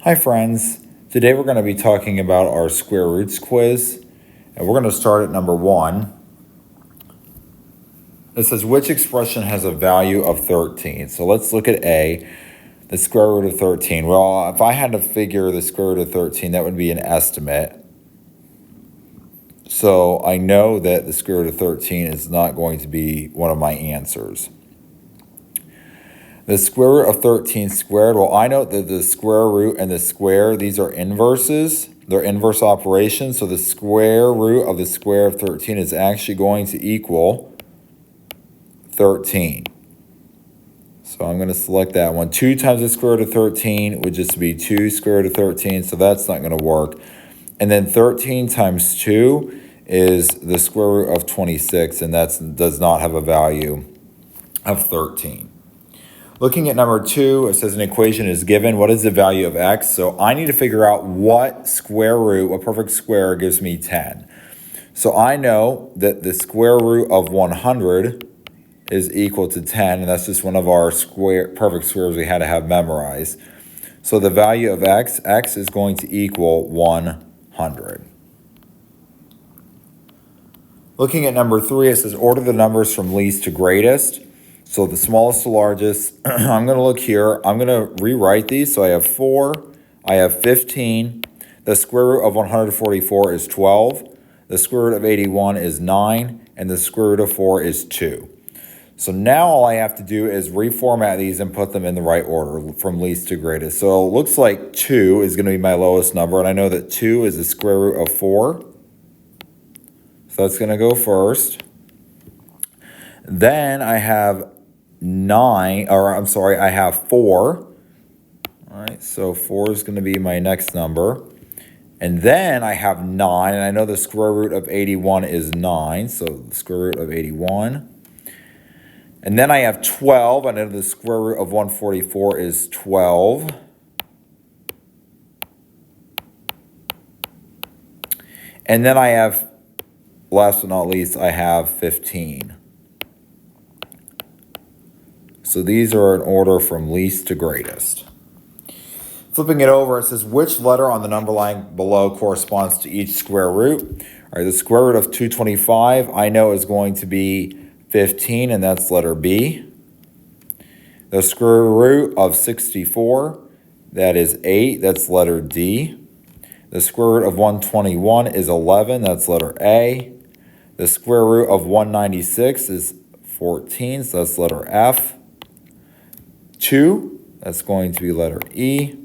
Hi friends, today we're going to be talking about our square roots quiz, and we're going to start at number 1. It says which expression has a value of 13? So let's look at A, the square root of 13. Well, if I had to figure the square root of 13, that would be an estimate. So I know that the square root of 13 is not going to be one of my answers. The square root of 13 squared, well, I know that the square root and the square, these are inverses. They're inverse operations, so the square root of the square of 13 is actually going to equal 13. So I'm going to select that one. 2 times the square root of 13 would just be 2 square root of 13, so that's not going to work. And then 13 times 2 is the square root of 26, and that does not have a value of 13. Looking at number 2, it says an equation is given. What is the value of x? So I need to figure out what square root, what perfect square gives me 10. So I know that the square root of 100 is equal to 10, and that's just one of our perfect squares we had to have memorized. So the value of x is going to equal 100. Looking at number 3, it says order the numbers from least to greatest. So the smallest to largest, I'm going to look here. I'm going to rewrite these. So I have 4, I have 15. The square root of 144 is 12. The square root of 81 is 9. And the square root of 4 is 2. So now all I have to do is reformat these and put them in the right order from least to greatest. So it looks like 2 is going to be my lowest number. And I know that 2 is the square root of 4. So that's going to go first. Then I have I have 4. All right, so 4 is going to be my next number. And then I have 9, and I know the square root of 81 is 9, so the square root of 81. And then I have 12, I know the square root of 144 is 12. And then I have, last but not least, I have 15. So these are in order from least to greatest. Flipping it over, it says which letter on the number line below corresponds to each square root. All right, the square root of 225 I know is going to be 15, and that's letter B. The square root of 64, that is 8, that's letter D. The square root of 121 is 11, that's letter A. The square root of 196 is 14, so that's letter F. 2, that's going to be letter E.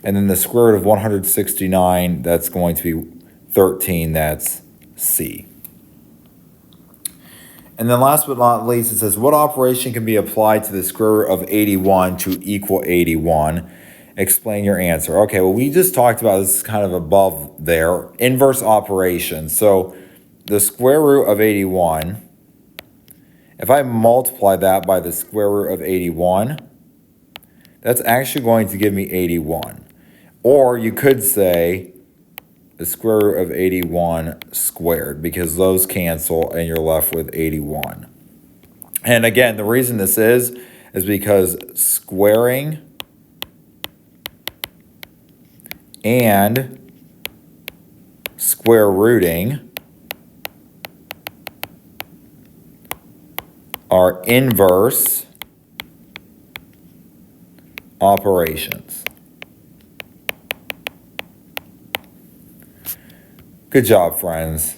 And then the square root of 169, that's going to be 13, that's C. And then last but not least, it says, what operation can be applied to the square root of 81 to equal 81? Explain your answer. Okay, well, we just talked about this kind of above there, inverse operation. So the square root of 81, if I multiply that by the square root of 81, that's actually going to give me 81. Or you could say the square root of 81 squared, because those cancel and you're left with 81. And again, the reason this is because squaring and square rooting are inverse operations. Good job, friends.